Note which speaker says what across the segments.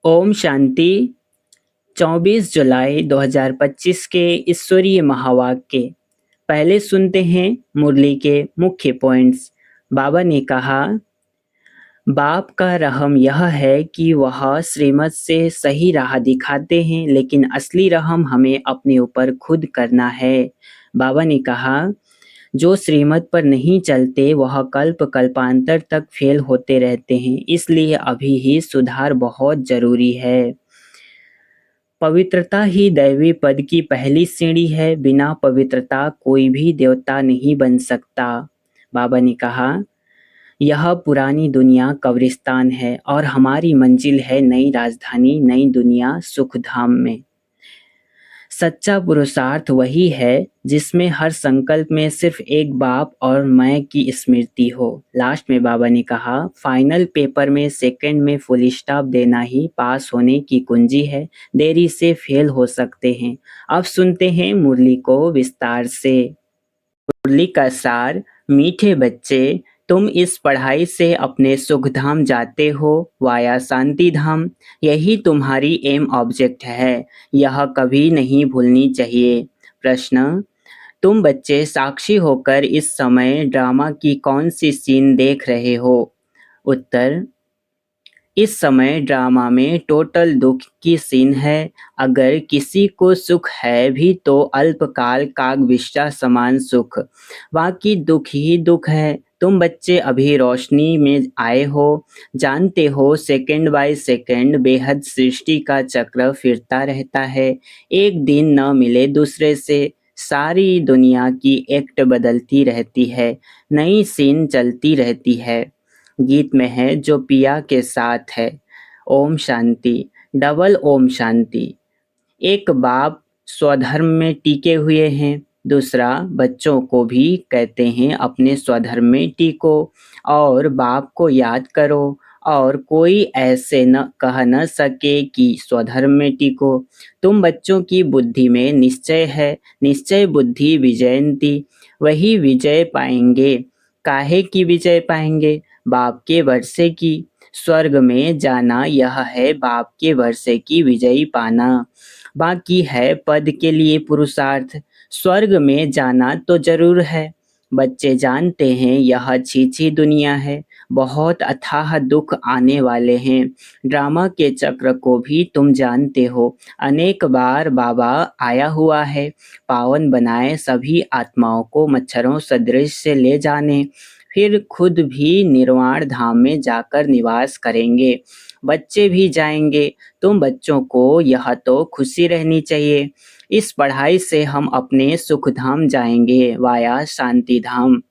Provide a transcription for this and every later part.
Speaker 1: ओम शांति। 24 जुलाई 2025 के ईश्वरीय महावाक्य। पहले सुनते हैं मुरली के मुख्य पॉइंट्स। बाबा ने कहा, बाप का रहम यह है कि वह श्रीमत से सही राह दिखाते हैं, लेकिन असली रहम हमें अपने ऊपर खुद करना है। बाबा ने कहा, जो श्रीमत पर नहीं चलते वह कल्प कल्पांतर तक फेल होते रहते हैं, इसलिए अभी ही सुधार बहुत जरूरी है। पवित्रता ही दैवी पद की पहली सीढ़ी है, बिना पवित्रता कोई भी देवता नहीं बन सकता। बाबा ने कहा, यह पुरानी दुनिया कब्रिस्तान है और हमारी मंजिल है नई राजधानी, नई दुनिया सुखधाम में। सच्चा पुरुषार्थ वही है जिसमें हर संकल्प में सिर्फ एक बाप और मैं की स्मृति हो। लास्ट में बाबा ने कहा, फाइनल पेपर में सेकंड में फुल स्टॉप देना ही पास होने की कुंजी है, देरी से फेल हो सकते हैं। अब सुनते हैं मुरली को विस्तार से। मुरली का सार। मीठे बच्चे, तुम इस पढ़ाई से अपने सुखधाम जाते हो, वाया शांति धाम। यही तुम्हारी एम ऑब्जेक्ट है, यह कभी नहीं भूलनी चाहिए। प्रश्न, तुम बच्चे साक्षी होकर इस समय ड्रामा की कौन सी सीन देख रहे हो? उत्तर, इस समय ड्रामा में टोटल दुख की सीन है। अगर किसी को सुख है भी तो अल्पकाल कागविष्टा समान सुख, बाकी दुख ही दुख है। तुम बच्चे अभी रोशनी में आए हो, जानते हो सेकंड बाय सेकंड बेहद सृष्टि का चक्र फिरता रहता है। एक दिन न मिले दूसरे से, सारी दुनिया की एक्ट बदलती रहती है, नई सीन चलती रहती है। गीत में है, जो पिया के साथ है। ओम शांति। डबल ओम शांति। एक बाप स्वधर्म में टिके हुए हैं, दूसरा बच्चों को भी कहते हैं अपने स्वधर्म में टिको और बाप को याद करो, और कोई ऐसे न कह न सके कि स्वधर्म में टिको। तुम बच्चों की बुद्धि में निश्चय है, निश्चय बुद्धि विजयंती। वही विजय पाएंगे। काहे की विजय पाएंगे? बाप के वर्षे की। स्वर्ग में जाना यह है बाप के वर्षे की विजयी पाना। बाकी है पद के लिए पुरुषार्थ। स्वर्ग में जाना तो जरूर है। बच्चे जानते हैं यह छीछी दुनिया है, बहुत अथाह दुख आने वाले हैं। ड्रामा के चक्र को भी तुम जानते हो, अनेक बार बाबा आया हुआ है, पावन बनाए सभी आत्माओं को मच्छरों सदृश से ले जाने, फिर खुद भी निर्वाण धाम में जाकर निवास करेंगे। बच्चे भी जाएंगे। तुम बच्चों को यह तो खुशी रहनी चाहिए, इस पढ़ाई से हम अपने सुखधाम जाएंगे, वाया शांति धाम।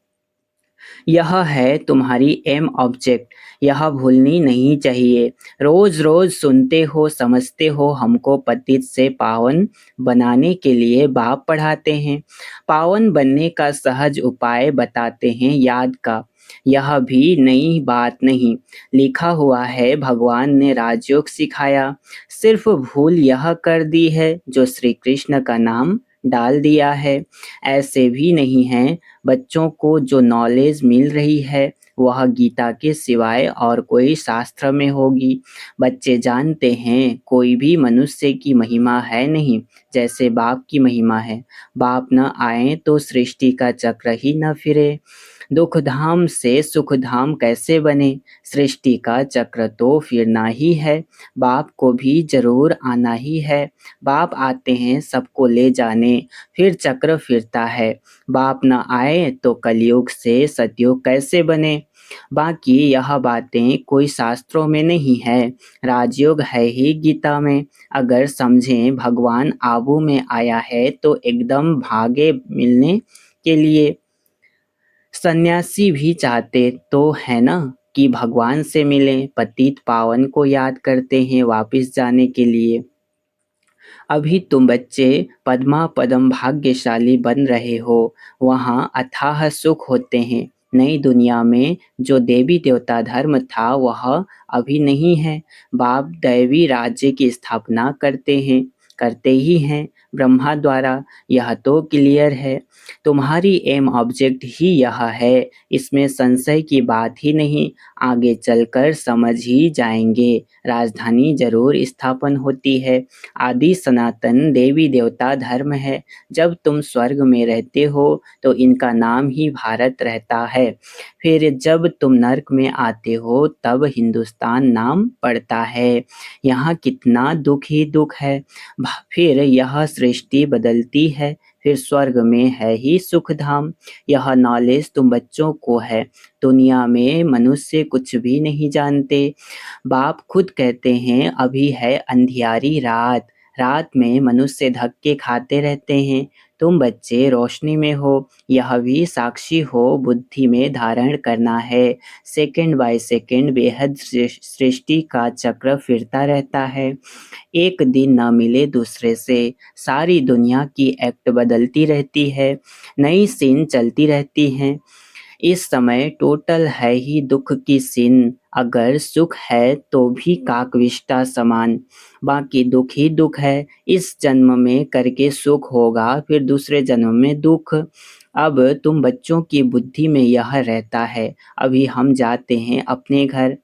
Speaker 1: यह है तुम्हारी एम ऑब्जेक्ट, यह भूलनी नहीं चाहिए। रोज रोज सुनते हो, समझते हो, हमको पतित से पावन बनाने के लिए बाप पढ़ाते हैं, पावन बनने का सहज उपाय बताते हैं याद का। यह भी नई बात नहीं, लिखा हुआ है, भगवान ने राजयोग सिखाया, सिर्फ भूल यह कर दी है जो श्री कृष्ण का नाम डाल दिया है। ऐसे भी नहीं हैं, बच्चों को जो नॉलेज मिल रही है वह गीता के सिवाय और कोई शास्त्र में होगी। बच्चे जानते हैं कोई भी मनुष्य की महिमा है नहीं, जैसे बाप की महिमा है। बाप न आए तो सृष्टि का चक्र ही न फिरे। दुखधाम से सुखधाम कैसे बने? सृष्टि का चक्र तो फिरना ही है, बाप को भी जरूर आना ही है। बाप आते हैं सबको ले जाने, फिर चक्र फिरता है। बाप न आए तो कलयुग से सतयुग कैसे बने? बाकी यह बातें कोई शास्त्रों में नहीं है, राजयोग है ही गीता में। अगर समझें भगवान आबू में आया है तो एकदम भागे मिलने के लिए। सन्यासी भी चाहते तो है ना कि भगवान से मिलें, पतित पावन को याद करते हैं वापस जाने के लिए। अभी तुम बच्चे पद्मा पदम भाग्यशाली बन रहे हो, वहाँ अथाह सुख होते हैं। नई दुनिया में जो देवी देवता धर्म था वह अभी नहीं है। बाप दैवी राज्य की स्थापना करते हैं, करते ही हैं ब्रह्मा द्वारा, यह तो क्लियर है। तुम्हारी एम ऑब्जेक्ट ही यह है, इसमें संशय की बात ही नहीं। आगे चलकर समझ ही जाएंगे। राजधानी जरूर स्थापन होती है। आदि सनातन देवी देवता धर्म है। जब तुम स्वर्ग में रहते हो तो इनका नाम ही भारत रहता है। फिर जब तुम नर्क में आते हो तब हिंदुस्तान नाम पड़ता है। यहाँ कितना दुख ही दुख है। फिर यह सृष्टि बदलती है। फिर स्वर्ग में है ही सुख धाम। यह नॉलेज तुम बच्चों को है। दुनिया में मनुष्य कुछ भी नहीं जानते। बाप खुद कहते हैं अभी है अंधियारी रात। रात में मनुष्य धक्के खाते रहते हैं। तुम बच्चे रोशनी में हो। यह भी साक्षी हो बुद्धि में धारण करना है। सेकंड बाय सेकंड बेहद सृष्टि का चक्र फिरता रहता है। एक दिन न मिले दूसरे से। सारी दुनिया की एक्ट बदलती रहती है। नई सीन चलती रहती हैं। इस समय टोटल है ही दुख की सीन। अगर सुख है तो भी काकविष्टा समान। बाकी दुख ही दुख है। इस जन्म में करके सुख होगा फिर दूसरे जन्म में दुख। अब तुम बच्चों की बुद्धि में यह रहता है। अभी हम जाते हैं अपने घर।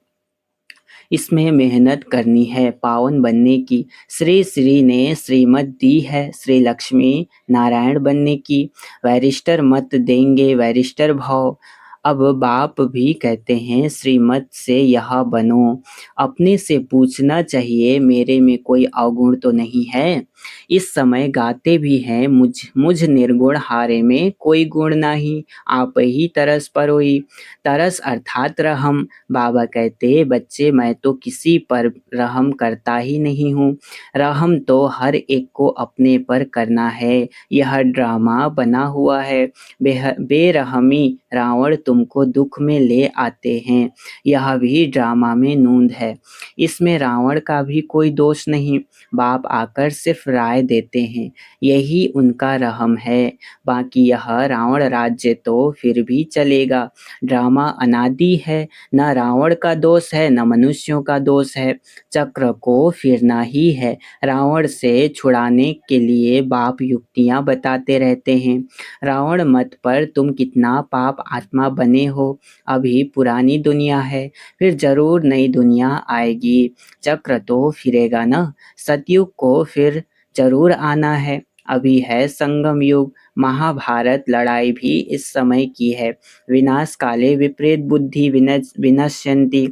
Speaker 1: इसमें मेहनत करनी है पावन बनने की। श्री श्री ने श्रीमत दी है श्री लक्ष्मी नारायण बनने की। वैरिस्टर मत देंगे वैरिस्टर भाव। अब बाप भी कहते हैं श्रीमत से यह बनो। अपने से पूछना चाहिए मेरे में कोई अवगुण तो नहीं है। इस समय गाते भी हैं मुझ मुझ निर्गुण हारे में कोई गुण नहीं। आप ही तरस परोई। तरस अर्थात रहम। बाबा कहते बच्चे मैं तो किसी पर रहम करता ही नहीं हूँ। रहम तो हर एक को अपने पर करना है। यह ड्रामा बना हुआ है। बेरहमी रावण तुमको दुख में ले आते हैं। यह भी ड्रामा में नूंद है। इसमें रावण का भी कोई दोष नहीं। बाप आकर सिर्फ राय देते हैं। यही उनका रहम है। बाकी यह रावण राज्य तो फिर भी चलेगा। ड्रामा अनादि है। न रावण का दोष है न मनुष्यों का दोष है। चक्र को फिरना ही है। रावण से छुड़ाने के लिए बाप युक्तियां बताते रहते हैं। रावण मत पर तुम कितना पाप आत्मा बने हो। अभी पुरानी दुनिया है। फिर जरूर नई दुनिया आएगी। चक्र तो फिरेगा ना। सतयुग को फिर जरूर आना है। अभी है संगम युग। महाभारत लड़ाई भी इस समय की है। विनाश काले विपरीत बुद्धि विनश्यन्ति।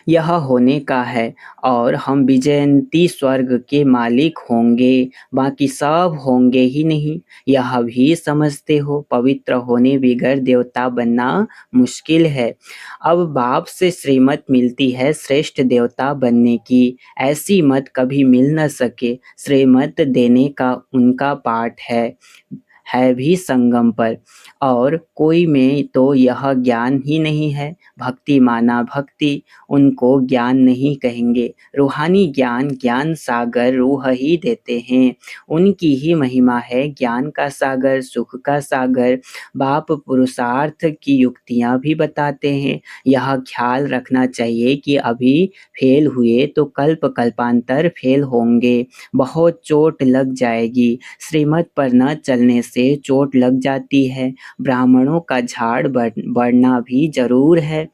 Speaker 1: यह होने का है। और हम विजयंती स्वर्ग के मालिक होंगे। बाकी सब होंगे ही नहीं। यह भी समझते हो पवित्र होने बिगैर देवता बनना मुश्किल है। अब बाप से श्रीमत मिलती है श्रेष्ठ देवता बनने की। ऐसी मत कभी मिल न सके। श्रीमत देने का उनका पाठ है भी संगम पर। और कोई में तो यह ज्ञान ही नहीं है। भक्ति माना भक्ति। उनको ज्ञान नहीं कहेंगे। रूहानी ज्ञान ज्ञान सागर रूह ही देते हैं। उनकी ही महिमा है ज्ञान का सागर सुख का सागर। बाप पुरुषार्थ की युक्तियां भी बताते हैं। यह ख्याल रखना चाहिए कि अभी फेल हुए तो कल्प कल्पांतर फेल होंगे। बहुत चोट लग जाएगी। श्रीमत पर न चलने से चोट लग जाती है। ब्राह्मणों का झाड़ बढ़ना भी जरूर है।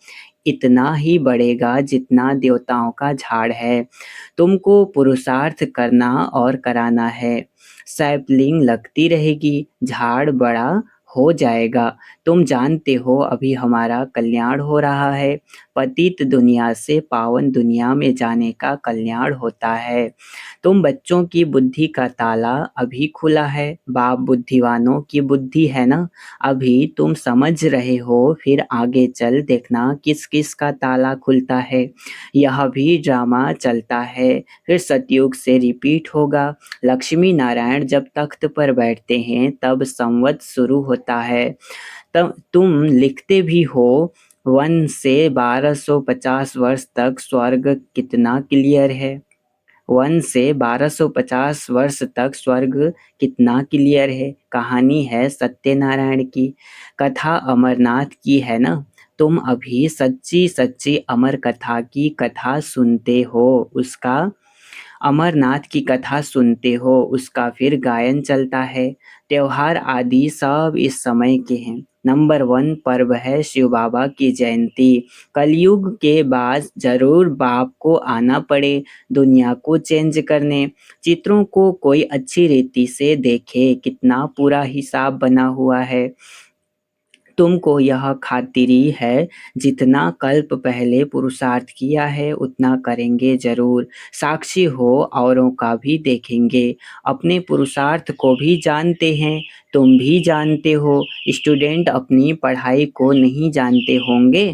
Speaker 1: इतना ही बढ़ेगा जितना देवताओं का झाड़ है। तुमको पुरुषार्थ करना और कराना है। सैपलिंग लगती रहेगी। झाड़ बड़ा हो जाएगा। तुम जानते हो अभी हमारा कल्याण हो रहा है। पतित दुनिया से पावन दुनिया में जाने का कल्याण होता है। तुम बच्चों की बुद्धि का ताला अभी खुला है। बाप बुद्धिवानों की बुद्धि है ना। अभी तुम समझ रहे हो फिर आगे चल देखना किस किस का ताला खुलता है। यह भी ड्रामा चलता है। फिर सतयुग से रिपीट होगा। लक्ष्मी नारायण जब तख्त पर बैठते हैं तब संवत शुरू होता है। तब तुम लिखते भी हो 1 से 1250 वर्ष तक स्वर्ग कितना क्लियर है। 1 से 1250 वर्ष तक स्वर्ग कितना क्लियर है। कहानी है सत्यनारायण की। कथा अमरनाथ की है ना। तुम अभी सच्ची सच्ची अमर कथा की कथा सुनते हो। उसका अमरनाथ की कथा सुनते हो। उसका फिर गायन चलता है। त्योहार आदि सब इस समय के हैं। नंबर 1 पर्व है शिव बाबा की जयंती। कलयुग के बाद ज़रूर बाप को आना पड़े दुनिया को चेंज करने। चित्रों को कोई अच्छी रीति से देखे, कितना पूरा हिसाब बना हुआ है। तुमको यह खातिरी है, जितना कल्प पहले पुरुषार्थ किया है उतना करेंगे ज़रूर। साक्षी हो, औरों का भी देखेंगे। अपने पुरुषार्थ को भी जानते हैं, तुम भी जानते हो। स्टूडेंट अपनी पढ़ाई को नहीं जानते होंगे।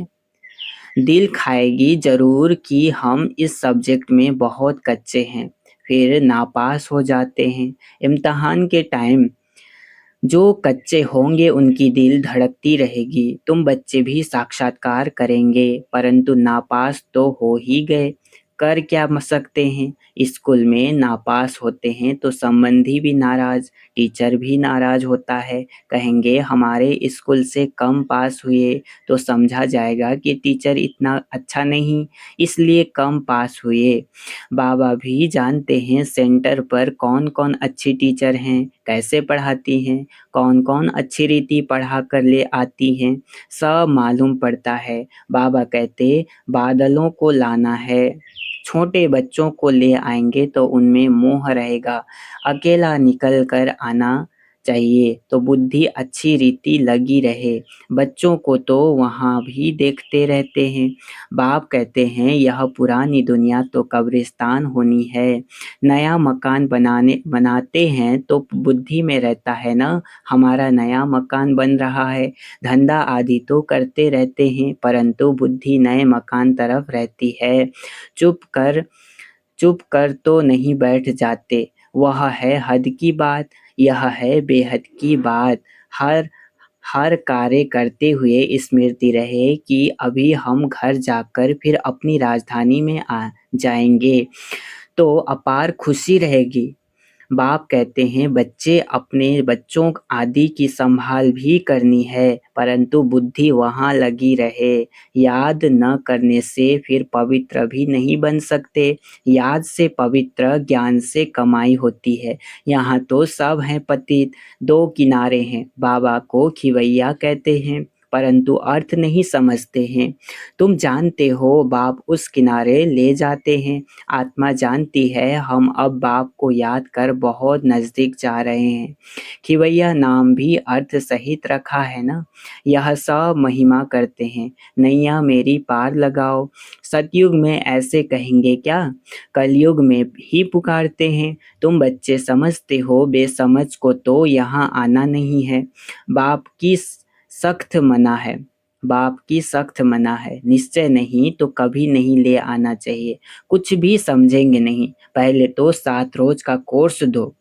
Speaker 1: दिल खाएगी ज़रूर कि हम इस सब्जेक्ट में बहुत कच्चे हैं, फिर नापास हो जाते हैं। इम्तिहान के टाइम जो कच्चे होंगे उनकी दिल धड़कती रहेगी। तुम बच्चे भी साक्षात्कार करेंगे, परंतु नापास तो हो ही गए। कर क्या सकते हैं? स्कूल में नापास होते हैं तो संबंधी भी नाराज, टीचर भी नाराज होता है। कहेंगे हमारे स्कूल से कम पास हुए तो समझा जाएगा कि टीचर इतना अच्छा नहीं, इसलिए कम पास हुए। बाबा भी जानते हैं सेंटर पर कौन कौन अच्छी टीचर हैं, कैसे पढ़ाती हैं, कौन कौन अच्छी रीति पढ़ा कर ले आती हैं, सब मालूम पड़ता है। बाबा कहते बादलों को लाना है, छोटे बच्चों को ले आएंगे तो उनमें मोह रहेगा। अकेला निकल कर आना चाहिए तो बुद्धि अच्छी रीति लगी रहे। बच्चों को तो वहाँ भी देखते रहते हैं। बाप कहते हैं यह पुरानी दुनिया तो कब्रिस्तान होनी है। नया मकान बनाते हैं तो बुद्धि में रहता है ना, हमारा नया मकान बन रहा है। धंधा आदि तो करते रहते हैं, परंतु बुद्धि नए मकान तरफ रहती है। चुप कर तो नहीं बैठ जाते, वह है हद की बात, यह है बेहद की बात। हर हर कार्य करते हुए स्मृति रहे कि अभी हम घर जाकर फिर अपनी राजधानी में आ जाएंगे तो अपार खुशी रहेगी। बाप कहते हैं बच्चे अपने बच्चों आदि की संभाल भी करनी है, परंतु बुद्धि वहाँ लगी रहे। याद न करने से फिर पवित्र भी नहीं बन सकते। याद से पवित्र, ज्ञान से कमाई होती है। यहाँ तो सब हैं पतित, दो किनारे हैं। बाबा को खिवैया कहते हैं, परंतु अर्थ नहीं समझते हैं। तुम जानते हो बाप उस किनारे ले जाते हैं। आत्मा जानती है हम अब बाप को याद कर बहुत नजदीक जा रहे हैं। खिवैया नाम भी अर्थ सहित रखा है ना। यह सब महिमा करते हैं, नैया मेरी पार लगाओ। सतयुग में ऐसे कहेंगे क्या? कलयुग में ही पुकारते हैं। तुम बच्चे समझते हो, बेसमझ को तो यहाँ आना नहीं है। बाप की सख्त मना है, बाप की सख्त मना है। निश्चय नहीं तो कभी नहीं ले आना चाहिए। कुछ भी समझेंगे नहीं, पहले तो 7 रोज का कोर्स दो।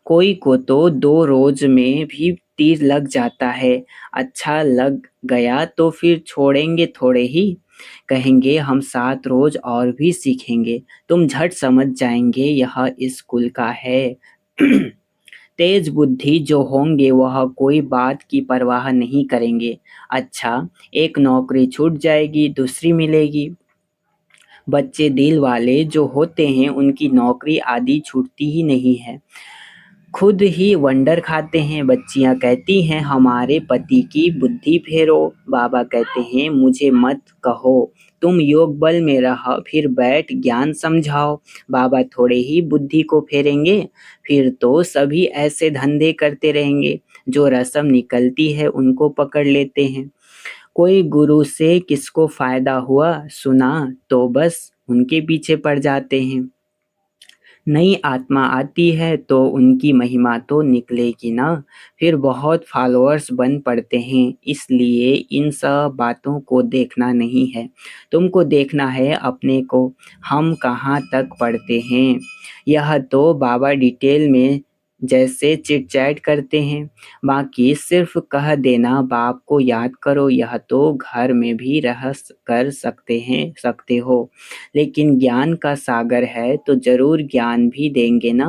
Speaker 1: कोई को तो 2 रोज में भी तीर लग जाता है। अच्छा लग गया तो फिर छोड़ेंगे थोड़े ही। कहेंगे हम 7 रोज और भी सीखेंगे। तुम झट समझ जाएंगे यह स्कूल का है। तेज बुद्धि जो होंगे वह कोई बात की परवाह नहीं करेंगे। अच्छा, एक नौकरी छूट जाएगी, दूसरी मिलेगी। बच्चे दिल वाले जो होते हैं उनकी नौकरी आदि छूटती ही नहीं है। खुद ही वंडर खाते हैं। बच्चियां कहती हैं हमारे पति की बुद्धि फेरो। बाबा कहते हैं मुझे मत कहो, तुम योग बल में रहो, फिर बैठ ज्ञान समझाओ। बाबा थोड़े ही बुद्धि को फेरेंगे, फिर तो सभी ऐसे धंधे करते रहेंगे। जो रस्म निकलती है उनको पकड़ लेते हैं। कोई गुरु से किसको फायदा हुआ सुना तो बस उनके पीछे पड़ जाते हैं। नई आत्मा आती है तो उनकी महिमा तो निकलेगी ना, फिर बहुत फॉलोअर्स बन पड़ते हैं। इसलिए इन सब बातों को देखना नहीं है, तुमको देखना है अपने को, हम कहाँ तक पढ़ते हैं। यह तो बाबा डिटेल में जैसे चिट चैट करते हैं। बाकी सिर्फ कह देना बाप को याद करो, यह तो घर में भी रह कर सकते हो। लेकिन ज्ञान का सागर है तो जरूर ज्ञान भी देंगे ना।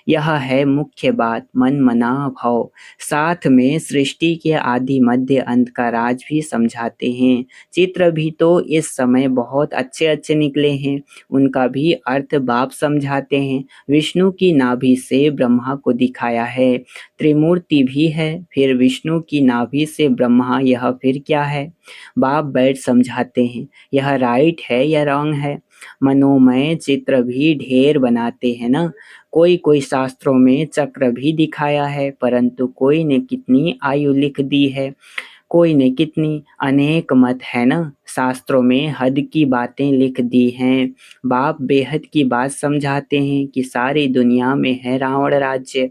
Speaker 1: यह है मुख्य बात, मन मना भव। साथ में सृष्टि के आदि मध्य अंत का राज भी समझाते हैं। चित्र भी तो इस समय बहुत अच्छे अच्छे निकले हैं, उनका भी अर्थ बाप समझाते हैं। विष्णु की नाभि से ब्रह्मा को दिखाया है, त्रिमूर्ति भी है, फिर विष्णु की नाभि से ब्रह्मा, यह फिर क्या है? बाप बैठ समझाते हैं, यह राइट है या रॉन्ग है? मनोमय चित्र भी ढेर बनाते हैं ना। कोई कोई शास्त्रों में चक्र भी दिखाया है, परंतु कोई ने कितनी आयु लिख दी है, कोई ने कितनी, अनेक मत है ना। शास्त्रों में हद की बातें लिख दी हैं। बाप बेहद की बात समझाते हैं कि सारी दुनिया में है रावण राज्य,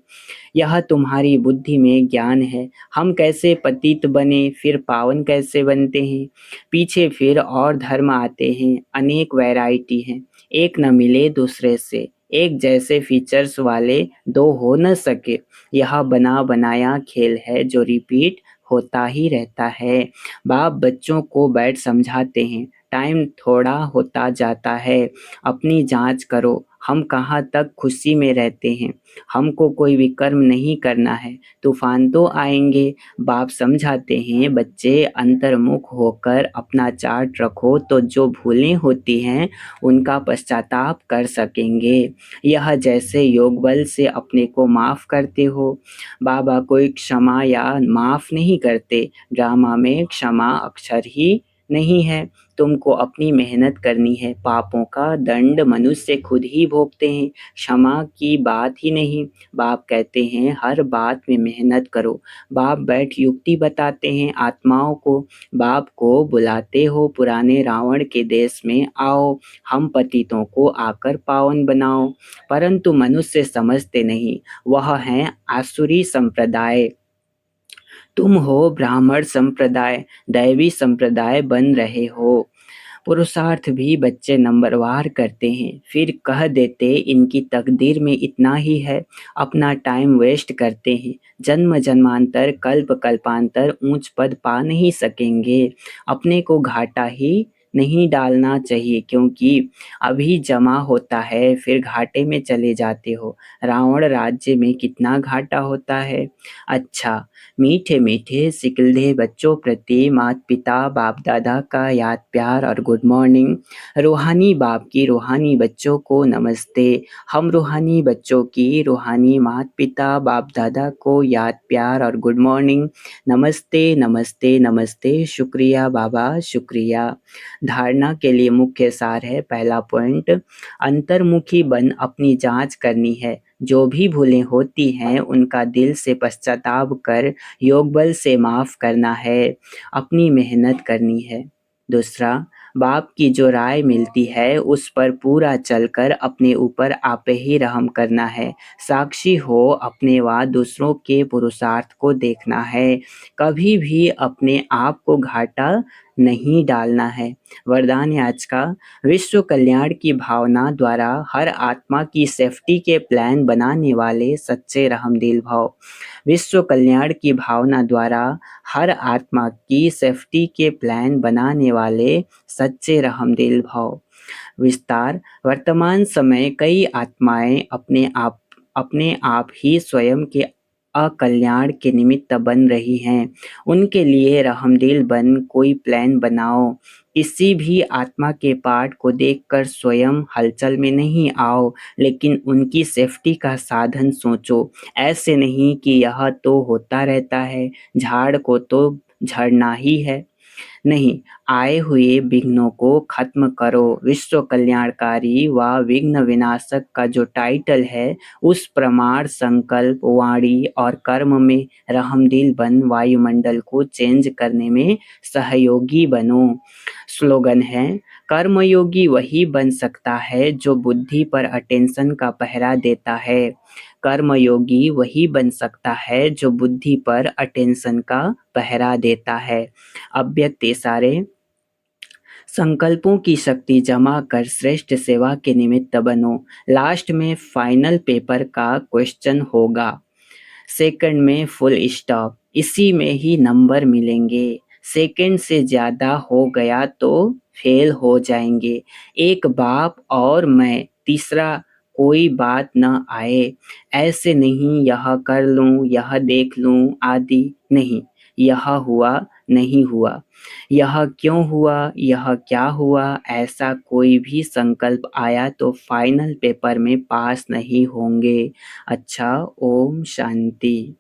Speaker 1: यह तुम्हारी बुद्धि में ज्ञान है। हम कैसे पतित बने, फिर पावन कैसे बनते हैं। पीछे फिर और धर्म आते हैं, अनेक वैरायटी हैं, एक न मिले दूसरे से। एक जैसे फीचर्स वाले दो हो न सके। यह बना बनाया खेल है जो रिपीट होता ही रहता है। बाप बच्चों को बैठ समझाते हैं, टाइम थोड़ा होता जाता है, अपनी जांच करो, हम कहाँ तक खुशी में रहते हैं। हमको कोई विकर्म नहीं करना है, तूफान तो आएंगे। बाप समझाते हैं, बच्चे अंतर्मुख होकर अपना चार्ट रखो तो जो भूलें होती हैं उनका पश्चाताप कर सकेंगे। यह जैसे योग बल से अपने को माफ करते हो। बाबा कोई क्षमा या माफ नहीं करते, ड्रामा में क्षमा अक्षर ही नहीं है। तुमको अपनी मेहनत करनी है, पापों का दंड मनुष्य खुद ही भोगते हैं, क्षमा की बात ही नहीं। बाप कहते हैं हर बात में मेहनत करो। बाप बैठ युक्ति बताते हैं आत्माओं को। बाप को बुलाते हो पुराने रावण के देश में आओ, हम पतितों को आकर पावन बनाओ। परंतु मनुष्य समझते नहीं, वह हैं आसुरी संप्रदाय। तुम हो ब्राह्मण संप्रदाय, दैवी संप्रदाय बन रहे हो। पुरुषार्थ भी बच्चे नंबरवार करते हैं, फिर कह देते इनकी तकदीर में इतना ही है, अपना टाइम वेस्ट करते हैं। जन्म जन्मांतर कल्प कल्पांतर ऊंच पद पा नहीं सकेंगे। अपने को घाटा ही नहीं डालना चाहिए, क्योंकि अभी जमा होता है फिर घाटे में चले जाते हो। रावण राज्य में कितना घाटा होता है। अच्छा, मीठे मीठे सिकलधे बच्चों प्रति माता पिता बाप दादा का याद प्यार और गुड मॉर्निंग। रूहानी बाप की रूहानी बच्चों को नमस्ते। हम रूहानी बच्चों की रूहानी माता पिता बाप दादा को याद प्यार और गुड मॉर्निंग। नमस्ते नमस्ते नमस्ते, शुक्रिया बाबा शुक्रिया। धारणा के लिए मुख्य सार है, पहला पॉइंट, अंतर्मुखी बन अपनी जांच करनी है। जो भी भूलें होती हैं उनका दिल से पश्चाताप कर योग बल से माफ करना है, अपनी मेहनत करनी है। दूसरा, बाप की जो राय मिलती है उस पर पूरा चलकर अपने ऊपर आपे ही रहम करना है। साक्षी हो अपने व दूसरों के पुरुषार्थ को देखना है, कभी भी अपने आप को घाटा नहीं डालना है। वरदान आज का, विश्व कल्याण की भावना द्वारा हर आत्मा की सेफ्टी के प्लान बनाने वाले सच्चे रहमदिल भव। विश्व कल्याण की भावना द्वारा हर आत्मा की सेफ्टी के प्लान बनाने वाले सच्चे रहमदिल भव। विस्तार, वर्तमान समय कई आत्माएं अपने आप ही स्वयं के अकल्याण के निमित्त बन रही हैं। उनके लिए रहमदिल बन कोई प्लान बनाओ। किसी भी आत्मा के पार्ट को देखकर स्वयं हलचल में नहीं आओ, लेकिन उनकी सेफ्टी का साधन सोचो। ऐसे नहीं कि यह तो होता रहता है, झाड़ को तो झड़ना ही है। नहीं, आए हुए विघ्नों को खत्म करो। विश्व कल्याणकारी व विघ्न विनाशक का जो टाइटल है, उस प्रमाण संकल्प वाणी और कर्म में रहमदिल बन वायुमंडल को चेंज करने में सहयोगी बनो। स्लोगन है, कर्मयोगी वही बन सकता है जो बुद्धि पर अटेंशन का पहरा देता है। कर्मयोगी वही बन सकता है जो बुद्धि पर अटेंशन का पहरा देता है। अव्यक्त इशारे, संकल्पों की शक्ति जमा कर श्रेष्ठ सेवा के निमित्त बनो। लास्ट में फाइनल पेपर का क्वेश्चन होगा, सेकंड में फुल स्टॉप, इसी में ही नंबर मिलेंगे। सेकंड से ज़्यादा हो गया तो फेल हो जाएंगे। एक बाप और मैं, तीसरा कोई बात न आए, ऐसे नहीं यह कर लूँ, यह देख लूँ आदि नहीं, यह हुआ नहीं हुआ, यह क्यों हुआ, यह क्या हुआ, ऐसा कोई भी संकल्प आया तो फाइनल पेपर में पास नहीं होंगे। अच्छा, ओम शांति।